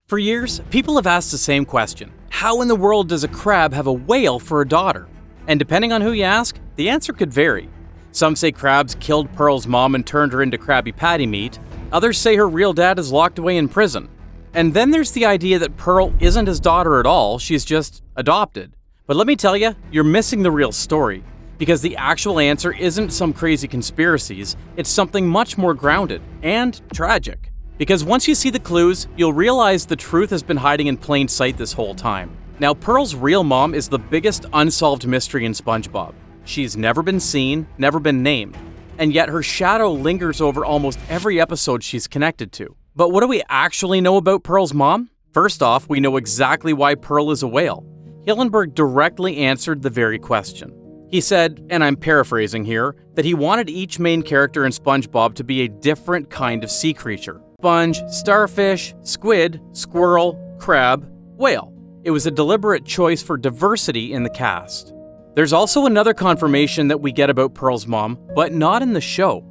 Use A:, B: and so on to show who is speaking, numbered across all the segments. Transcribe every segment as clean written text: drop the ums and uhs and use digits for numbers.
A: For years, people have asked the same question. How in the world does a crab have a whale for a daughter? And depending on who you ask, the answer could vary. Some say Krabs killed Pearl's mom and turned her into Krabby Patty meat. Others say her real dad is locked away in prison. And then there's the idea that Pearl isn't his daughter at all, she's just adopted. But let me tell you, you're missing the real story. Because the actual answer isn't some crazy conspiracies, it's something much more grounded and tragic. Because once you see the clues, you'll realize the truth has been hiding in plain sight this whole time. Now, Pearl's real mom is the biggest unsolved mystery in SpongeBob. She's never been seen, never been named, and yet her shadow lingers over almost every episode she's connected to. But what do we actually know about Pearl's mom? First off, we know exactly why Pearl is a whale. Hillenburg directly answered the very question. He said, and I'm paraphrasing here, that he wanted each main character in SpongeBob to be a different kind of sea creature. Sponge, starfish, squid, squirrel, crab, whale. It was a deliberate choice for diversity in the cast. There's also another confirmation that we get about Pearl's mom, but not in the show.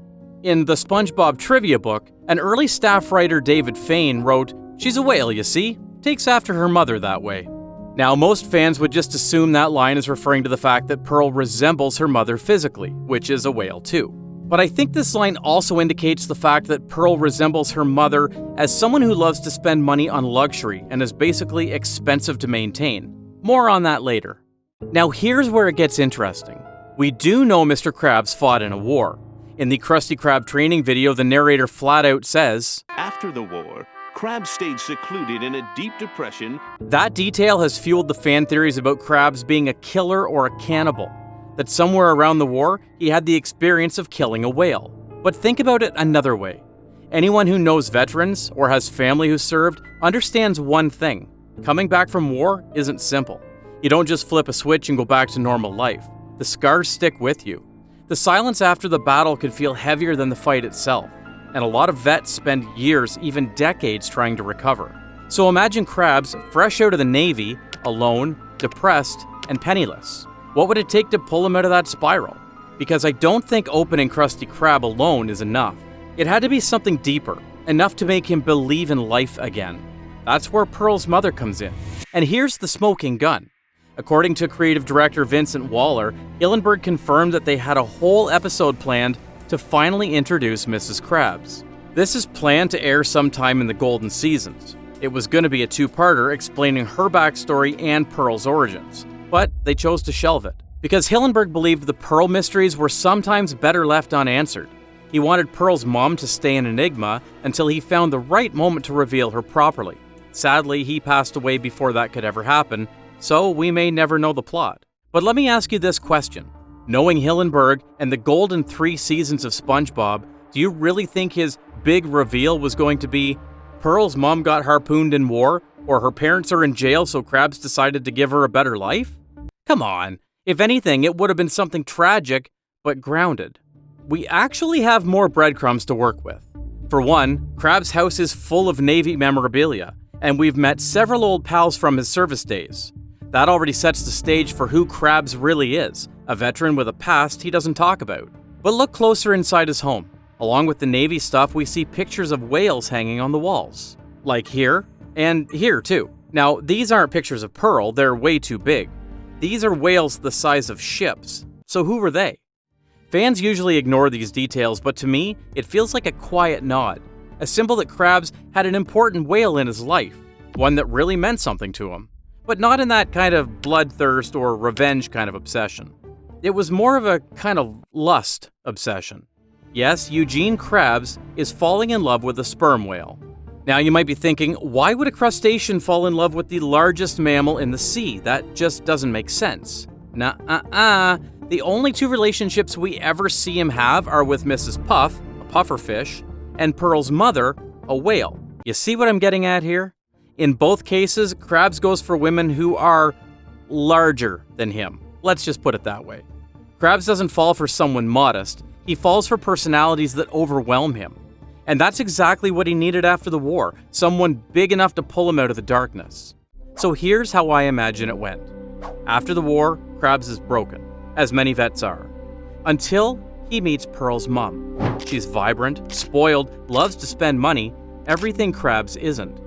A: In the SpongeBob trivia book, an early staff writer David Fain wrote, "She's a whale, you see? Takes after her mother that way." Now, most fans would just assume that line is referring to the fact that Pearl resembles her mother physically, which is a whale too. But I think this line also indicates the fact that Pearl resembles her mother as someone who loves to spend money on luxury and is basically expensive to maintain. More on that later. Now here's where it gets interesting. We do know Mr. Krabs fought in a war. In the Krusty Krab training video, the narrator flat out says,
B: "After the war, Krabs stayed secluded in a deep depression."
A: That detail has fueled the fan theories about Krabs being a killer or a cannibal. That somewhere around the war, he had the experience of killing a whale. But think about it another way. Anyone who knows veterans or has family who served understands one thing. Coming back from war isn't simple. You don't just flip a switch and go back to normal life. The scars stick with you. The silence after the battle could feel heavier than the fight itself. And a lot of vets spend years, even decades, trying to recover. So imagine Krabs, fresh out of the Navy, alone, depressed, and penniless. What would it take to pull him out of that spiral? Because I don't think opening Krusty Krab alone is enough. It had to be something deeper, enough to make him believe in life again. That's where Pearl's mother comes in. And here's the smoking gun. According to creative director Vincent Waller, Hillenburg confirmed that they had a whole episode planned to finally introduce Mrs. Krabs. This is planned to air sometime in the Golden Seasons. It was going to be a two-parter explaining her backstory and Pearl's origins. But they chose to shelve it, because Hillenburg believed the Pearl mysteries were sometimes better left unanswered. He wanted Pearl's mom to stay an enigma until he found the right moment to reveal her properly. Sadly, he passed away before that could ever happen, so we may never know the plot. But let me ask you this question. Knowing Hillenburg and the golden 3 seasons of SpongeBob, do you really think his big reveal was going to be Pearl's mom got harpooned in war, or her parents are in jail so Krabs decided to give her a better life? Come on. If anything, it would have been something tragic, but grounded. We actually have more breadcrumbs to work with. For one, Krabs' house is full of Navy memorabilia, and we've met several old pals from his service days. That already sets the stage for who Krabs really is, a veteran with a past he doesn't talk about. But look closer inside his home. Along with the Navy stuff, we see pictures of whales hanging on the walls. Like here, and here too. Now, these aren't pictures of Pearl, they're way too big. These are whales the size of ships. So who were they? Fans usually ignore these details, but to me, it feels like a quiet nod. A symbol that Krabs had an important whale in his life. One that really meant something to him. But not in that kind of bloodthirst or revenge kind of obsession. It was more of a kind of lust obsession. Yes, Eugene Krabs is falling in love with a sperm whale. Now you might be thinking, why would a crustacean fall in love with the largest mammal in the sea? That just doesn't make sense. Nuh-uh-uh. The only 2 relationships we ever see him have are with Mrs. Puff, a pufferfish, and Pearl's mother, a whale. You see what I'm getting at here? In both cases, Krabs goes for women who are larger than him. Let's just put it that way. Krabs doesn't fall for someone modest. He falls for personalities that overwhelm him. And that's exactly what he needed after the war, someone big enough to pull him out of the darkness. So here's how I imagine it went. After the war, Krabs is broken, as many vets are. Until he meets Pearl's mom. She's vibrant, spoiled, loves to spend money, everything Krabs isn't.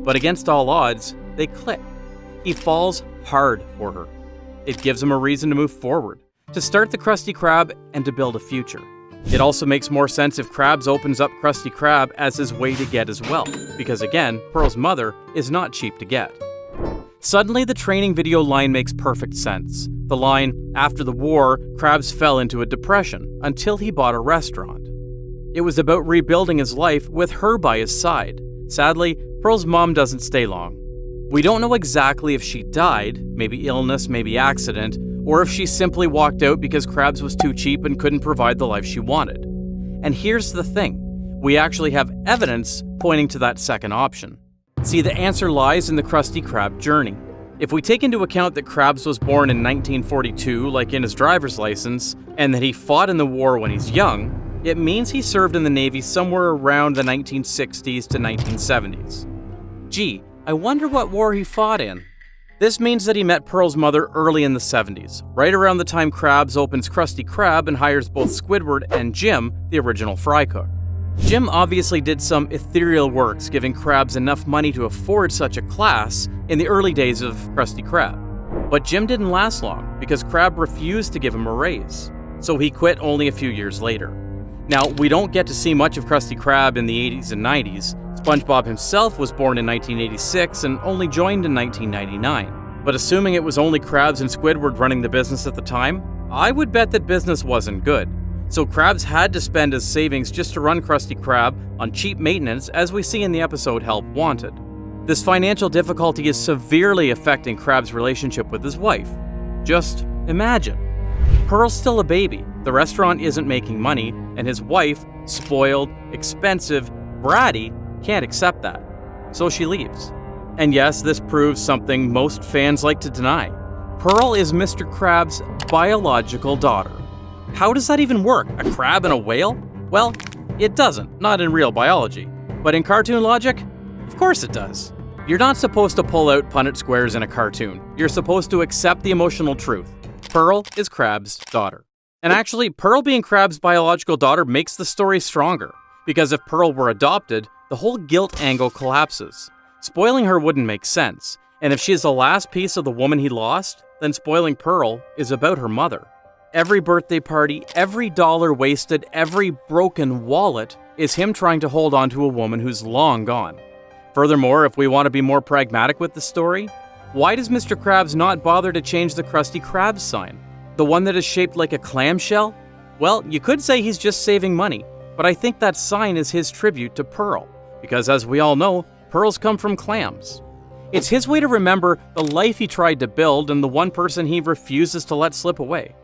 A: But against all odds, they click. He falls hard for her. It gives him a reason to move forward, to start the Krusty Krab and to build a future. It also makes more sense if Krabs opens up Krusty Krab as his way to get his wealth, because again, Pearl's mother is not cheap to get. Suddenly, the training video line makes perfect sense. The line, "After the war, Krabs fell into a depression until he bought a restaurant." It was about rebuilding his life with her by his side. Sadly, Pearl's mom doesn't stay long. We don't know exactly if she died, maybe illness, maybe accident, or if she simply walked out because Krabs was too cheap and couldn't provide the life she wanted. And here's the thing, we actually have evidence pointing to that second option. See, the answer lies in the Krusty Krab journey. If we take into account that Krabs was born in 1942, like in his driver's license, and that he fought in the war when he's young, it means he served in the Navy somewhere around the 1960s to 1970s. Gee, I wonder what war he fought in. This means that he met Pearl's mother early in the 70s, right around the time Krabs opens Krusty Krab and hires both Squidward and Jim, the original fry cook. Jim obviously did some ethereal works, giving Krabs enough money to afford such a class in the early days of Krusty Krab. But Jim didn't last long because Krab refused to give him a raise, so he quit only a few years later. Now, we don't get to see much of Krusty Krab in the 80s and 90s. SpongeBob himself was born in 1986 and only joined in 1999. But assuming it was only Krabs and Squidward running the business at the time, I would bet that business wasn't good. So Krabs had to spend his savings just to run Krusty Krab on cheap maintenance, as we see in the episode Help Wanted. This financial difficulty is severely affecting Krabs' relationship with his wife. Just imagine. Pearl's still a baby, the restaurant isn't making money, and his wife, spoiled, expensive, bratty, can't accept that. So she leaves. And yes, this proves something most fans like to deny. Pearl is Mr. Krabs' biological daughter. How does that even work? A crab and a whale? Well, it doesn't, not in real biology. But in cartoon logic? Of course it does. You're not supposed to pull out Punnett squares in a cartoon. You're supposed to accept the emotional truth. Pearl is Krabs' daughter. And actually, Pearl being Krabs' biological daughter makes the story stronger, because if Pearl were adopted, the whole guilt angle collapses. Spoiling her wouldn't make sense, and if she is the last piece of the woman he lost, then spoiling Pearl is about her mother. Every birthday party, every dollar wasted, every broken wallet is him trying to hold on to a woman who's long gone. Furthermore, if we want to be more pragmatic with the story, why does Mr. Krabs not bother to change the Krusty Krab sign? The one that is shaped like a clamshell? Well, you could say he's just saving money, but I think that sign is his tribute to Pearl, because as we all know, pearls come from clams. It's his way to remember the life he tried to build and the one person he refuses to let slip away.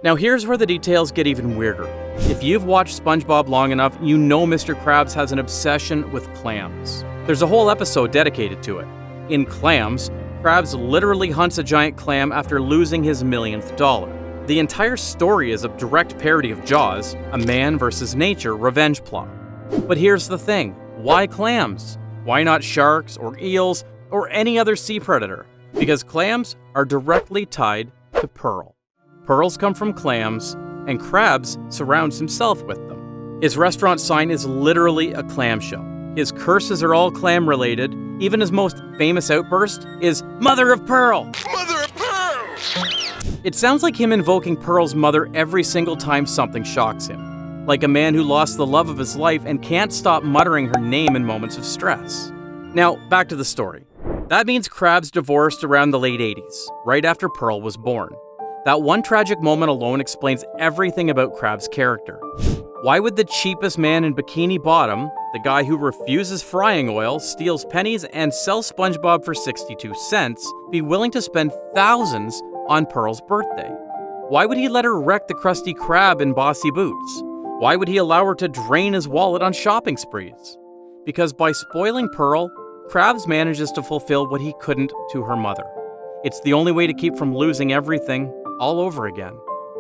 A: Now here's where the details get even weirder. If you've watched SpongeBob long enough, you know Mr. Krabs has an obsession with clams. There's a whole episode dedicated to it. In Clams, Krabs literally hunts a giant clam after losing his millionth dollar. The entire story is a direct parody of Jaws, a man versus nature revenge plot. But here's the thing, why clams? Why not sharks or eels or any other sea predator? Because clams are directly tied to Pearl. Pearls come from clams, and Krabs surrounds himself with them. His restaurant sign is literally a clamshell. His curses are all clam-related. Even his most famous outburst is Mother of Pearl!
C: Mother of Pearl!
A: It sounds like him invoking Pearl's mother every single time something shocks him. Like a man who lost the love of his life and can't stop muttering her name in moments of stress. Now, back to the story. That means Krabs divorced around the late 80s, right after Pearl was born. That one tragic moment alone explains everything about Krabs' character. Why would the cheapest man in Bikini Bottom, the guy who refuses frying oil, steals pennies, and sells SpongeBob for 62 cents, be willing to spend thousands on Pearl's birthday? Why would he let her wreck the Krusty Krab in bossy boots? Why would he allow her to drain his wallet on shopping sprees? Because by spoiling Pearl, Krabs manages to fulfill what he couldn't to her mother. It's the only way to keep from losing everything all over again.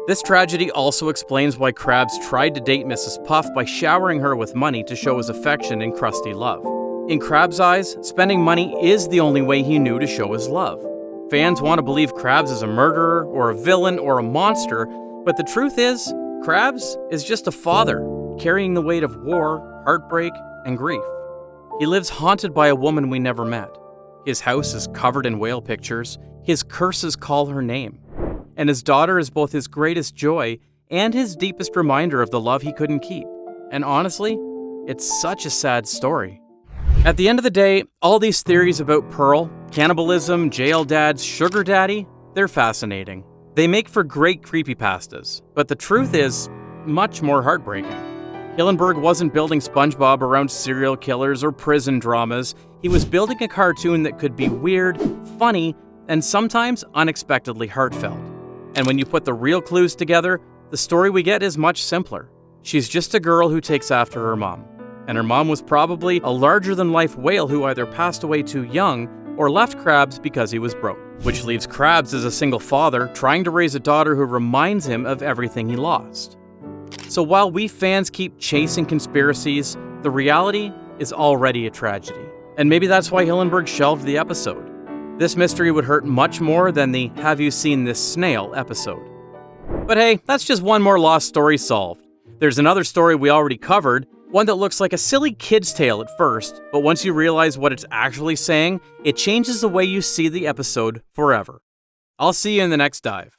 A: This tragedy also explains why Krabs tried to date Mrs. Puff by showering her with money to show his affection and Krusty love. In Krabs' eyes, spending money is the only way he knew to show his love. Fans want to believe Krabs is a murderer or a villain or a monster, but the truth is, Krabs is just a father carrying the weight of war, heartbreak, and grief. He lives haunted by a woman we never met. His house is covered in whale pictures. His curses call her name. And his daughter is both his greatest joy and his deepest reminder of the love he couldn't keep. And honestly, it's such a sad story. At the end of the day, all these theories about Pearl, cannibalism, jail dads, sugar daddy, they're fascinating. They make for great creepypastas, but the truth is much more heartbreaking. Hillenburg wasn't building SpongeBob around serial killers or prison dramas. He was building a cartoon that could be weird, funny, and sometimes unexpectedly heartfelt. And when you put the real clues together, the story we get is much simpler. She's just a girl who takes after her mom. And her mom was probably a larger-than-life whale who either passed away too young or left Krabs because he was broke. Which leaves Krabs as a single father trying to raise a daughter who reminds him of everything he lost. So while we fans keep chasing conspiracies, the reality is already a tragedy. And maybe that's why Hillenburg shelved the episode. This mystery would hurt much more than the "Have you seen this snail" episode. But hey, that's just one more lost story solved. There's another story we already covered, one that looks like a silly kid's tale at first, but once you realize what it's actually saying, it changes the way you see the episode forever. I'll see you in the next dive.